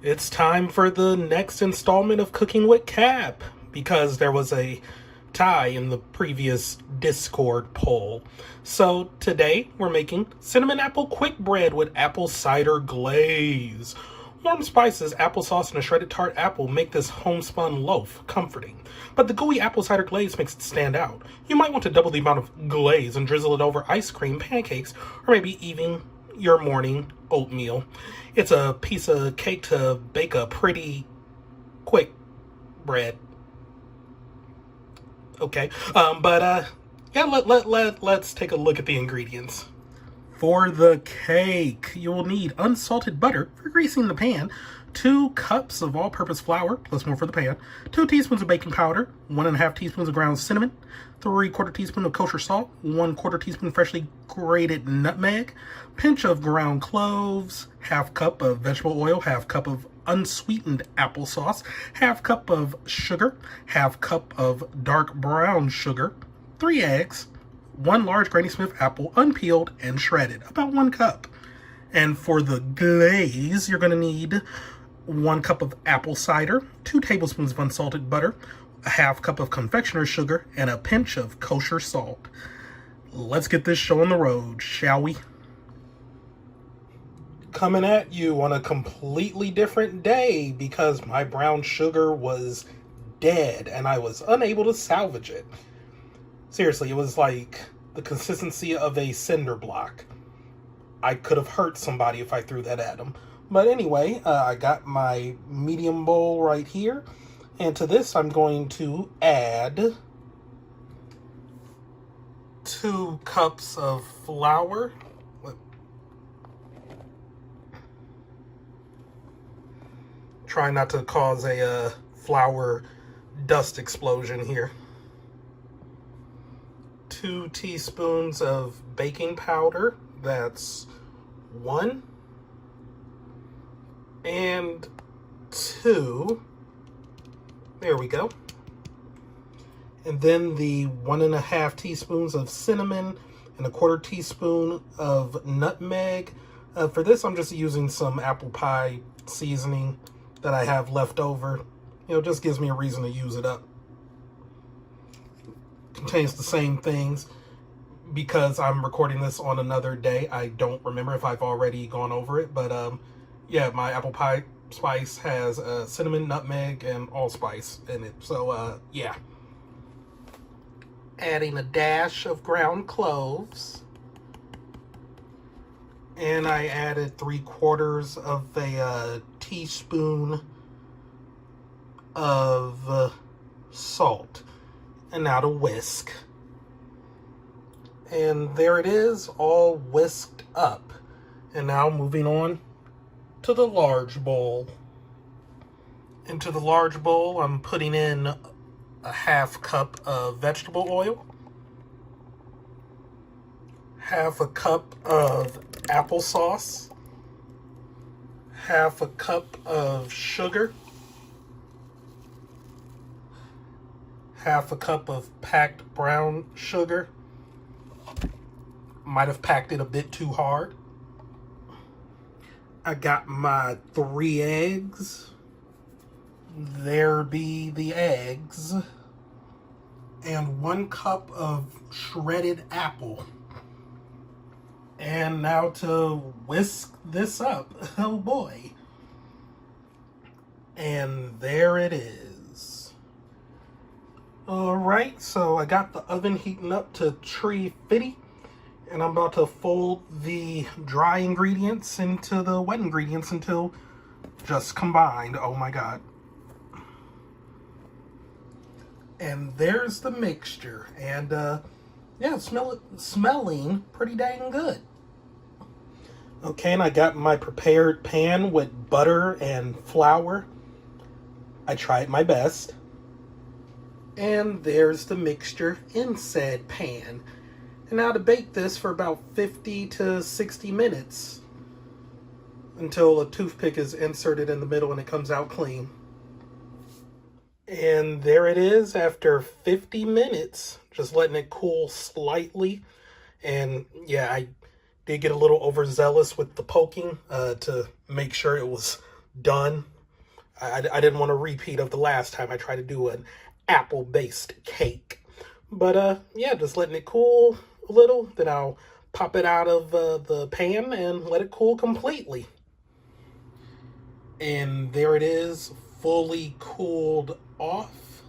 It's time for the next installment of Cooking with Cap because there was a tie in the previous Discord poll. So today we're making cinnamon apple quick bread with apple cider glaze. Warm spices, applesauce, and a shredded tart apple make this homespun loaf comforting, but the gooey apple cider glaze makes it stand out. You might want to double the amount of glaze and drizzle it over ice cream, pancakes, or maybe even your morning oatmeal. It's a piece of cake to bake a pretty quick bread. Okay, yeah, let's take a look at the ingredients. For the cake, you will need unsalted butter for greasing the pan, 2 cups of all-purpose flour, plus more for the pan, 2 teaspoons of baking powder, 1.5 teaspoons of ground cinnamon, 3/4 teaspoon of kosher salt, 1/4 teaspoon freshly grated nutmeg, pinch of ground cloves, half cup of vegetable oil, half cup of unsweetened applesauce, half cup of sugar, half cup of dark brown sugar, 3 eggs, 1 large Granny Smith apple, unpeeled and shredded, about 1 cup. And for the glaze, you're going to need 1 cup of apple cider, 2 tablespoons of unsalted butter, a half cup of confectioner's sugar, and a pinch of kosher salt. Let's get this show on the road, shall we? Coming at you on a completely different day because my brown sugar was dead and I was unable to salvage it. Seriously, it was like the consistency of a cinder block. I could have hurt somebody if I threw that at them. But anyway, I got my medium bowl right here. And to this, I'm going to add 2 cups of flour. Try not to cause a flour dust explosion here. 2 teaspoons of baking powder, that's 1, and 2, there we go. And then the 1.5 teaspoons of cinnamon and 1/4 teaspoon of nutmeg. For this, I'm just using some apple pie seasoning that I have left over. You know, just gives me a reason to use it up. Contains the same things. Because I'm recording this on another day, I don't remember if I've already gone over it, but yeah, my apple pie spice has cinnamon, nutmeg, and allspice in it. So yeah. Adding a dash of ground cloves. And I added 3/4 of a teaspoon of salt. And now to whisk. And there it is, all whisked up. And now moving on to the large bowl. Into the large bowl, I'm putting in a half cup of vegetable oil, half a cup of applesauce, half a cup of sugar, half a cup of packed brown sugar. Might have packed it a bit too hard. I got my 3 eggs. There be the eggs. And 1 cup of shredded apple. And now to whisk this up. Oh boy. And there it is. Alright, so I got the oven heating up to 350. And I'm about to fold the dry ingredients into the wet ingredients until just combined. Oh my god. And there's the mixture. And yeah, smelling pretty dang good. Okay, and I got my prepared pan with butter and flour. I tried my best. And there's the mixture in said pan. And now to bake this for about 50 to 60 minutes until a toothpick is inserted in the middle and it comes out clean. And there it is after 50 minutes, just letting it cool slightly. And yeah, I did get a little overzealous with the poking to make sure it was done. I didn't want a repeat of the last time I tried to do an apple-based cake. But yeah, just letting it cool a little. Then I'll pop it out of the pan and let it cool completely. And there it is, fully cooled off.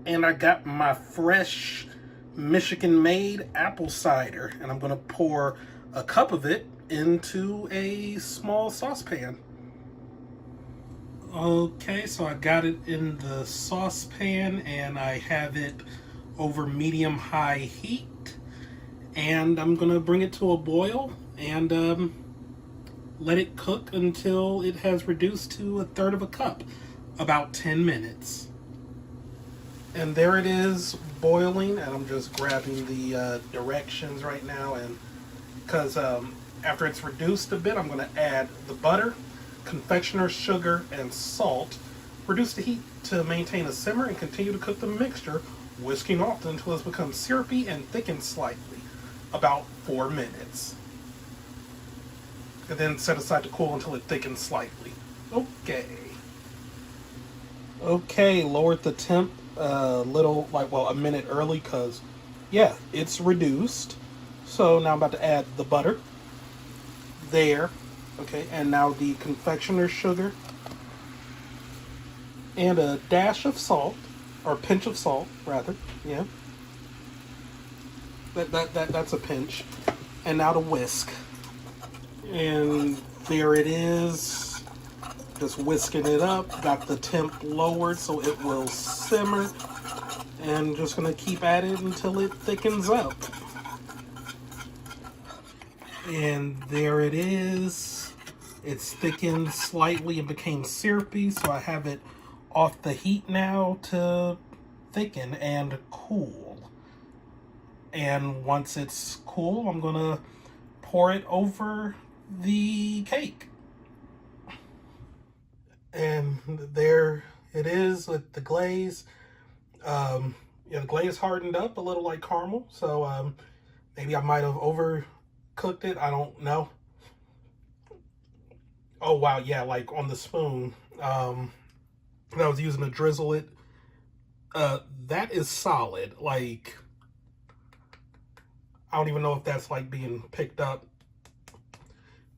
And I got my fresh Michigan-made apple cider, and I'm gonna pour a cup of it into a small saucepan. Okay, so I got it in the saucepan and I have it over medium-high heat, and I'm gonna bring it to a boil and let it cook until it has reduced to 1/3 of a cup, about 10 minutes. And there it is, boiling, and I'm just grabbing the directions right now, and because after it's reduced a bit, I'm going to add the butter, confectioner's sugar, and salt. Reduce the heat to maintain a simmer and continue to cook the mixture, whisking often until it's become syrupy and thickens slightly, about 4 minutes. And then set aside to cool until it thickens slightly. Okay, lowered the temp a little, like, well, a minute early because, yeah, it's reduced. So now I'm about to add the butter. There. Okay, and now the confectioner's sugar. And a dash of salt, or a pinch of salt, rather. Yeah. That's a pinch. And now to whisk. And there it is. Just whisking it up. Got the temp lowered so it will simmer. And just going to keep at it until it thickens up. And there it is. It's thickened slightly and became syrupy, so I have it off the heat now to thicken and cool. And once it's cool, I'm going to pour it over the cake. And there it is with the glaze. Yeah, the glaze hardened up a little like caramel, so maybe I might have overcooked it. I don't know. Oh wow, yeah, like on the spoon that I was using to drizzle it. That is solid. Like, I don't even know if that's like being picked up.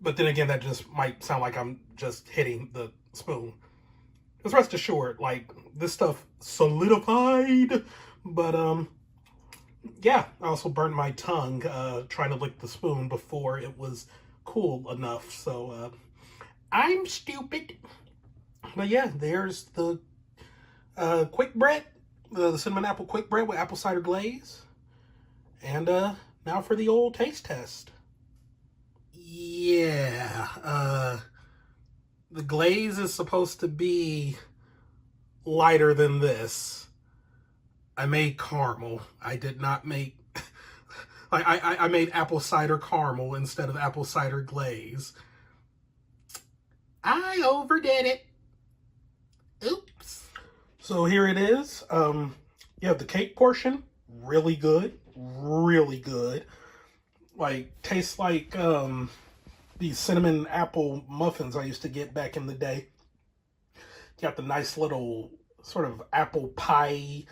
But then again, that just might sound like I'm just hitting the spoon. Just rest assured, like, this stuff solidified. But yeah, I also burned my tongue trying to lick the spoon before it was cool enough. So I'm stupid. But yeah, there's the quick bread, the cinnamon apple quick bread with apple cider glaze. And now for the old taste test. Yeah, the glaze is supposed to be lighter than this. I made caramel. I did not make... I made apple cider caramel instead of apple cider glaze. I overdid it. Oops. So here it is. You have the cake portion. Really good. Really good. Like, tastes like these cinnamon apple muffins I used to get back in the day. Got the nice little sort of apple pie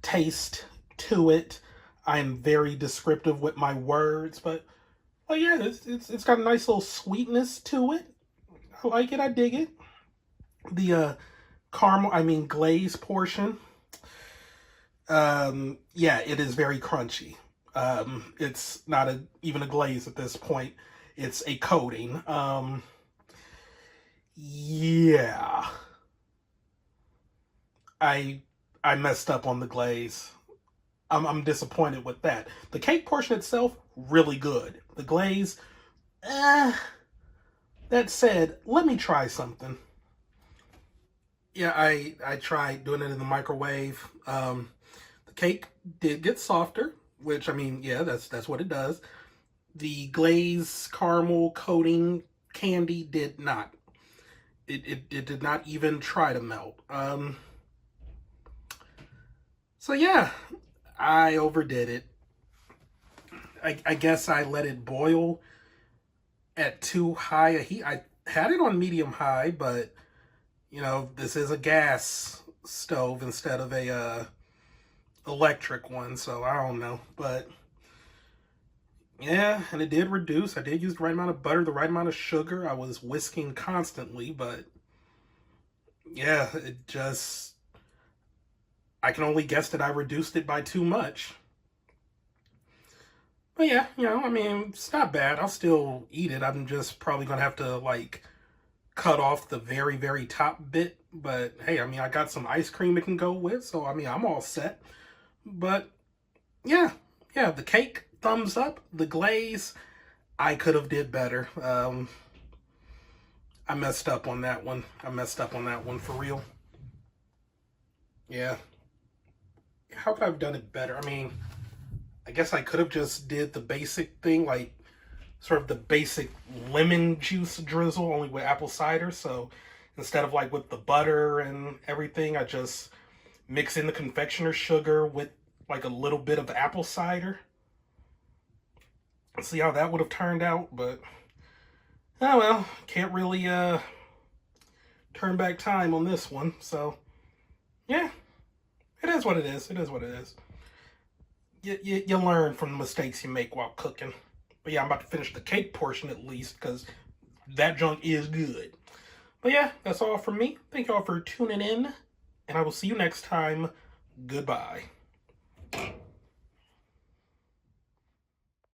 taste to it. I'm very descriptive with my words, but oh yeah, it's got a nice little sweetness to it. I like it. I dig it. The glaze portion. Yeah, it is very crunchy. It's not even a glaze at this point. It's a coating. Yeah. I messed up on the glaze. I'm disappointed with that. The cake portion itself, really good. The glaze, that said, let me try something. Yeah, I tried doing it in the microwave. The cake did get softer, which, I mean, yeah, that's what it does. The glaze caramel coating candy did not. It did not even try to melt. So yeah, I overdid it. I guess I let it boil at too high a heat. I had it on medium high, but you know, this is a gas stove instead of a electric one, so I don't know. But yeah, and it did reduce. I did use the right amount of butter, the right amount of sugar. I was whisking constantly, but yeah, it just, I can only guess that I reduced it by too much. But yeah, you know, I mean, it's not bad. I'll still eat it. I'm just probably gonna have to like cut off the very, very top bit. But hey, I mean, I got some ice cream it can go with, so I mean, I'm all set. But yeah, yeah, the cake, thumbs up. The glaze, I could have did better. I messed up on that one. I messed up on that one for real. Yeah. How could I have done it better? I mean, I guess I could have just did the basic thing, like sort of the basic lemon juice drizzle, only with apple cider. So instead of like with the butter and everything, I just mix in the confectioner's sugar with like a little bit of apple cider. See how that would have turned out, but oh well, can't really turn back time on this one. So yeah, it is what it is. It is what it is. You learn from the mistakes you make while cooking. But yeah, I'm about to finish the cake portion at least because that junk is good. But yeah, that's all from me. Thank y'all for tuning in, and I will see you next time. Goodbye.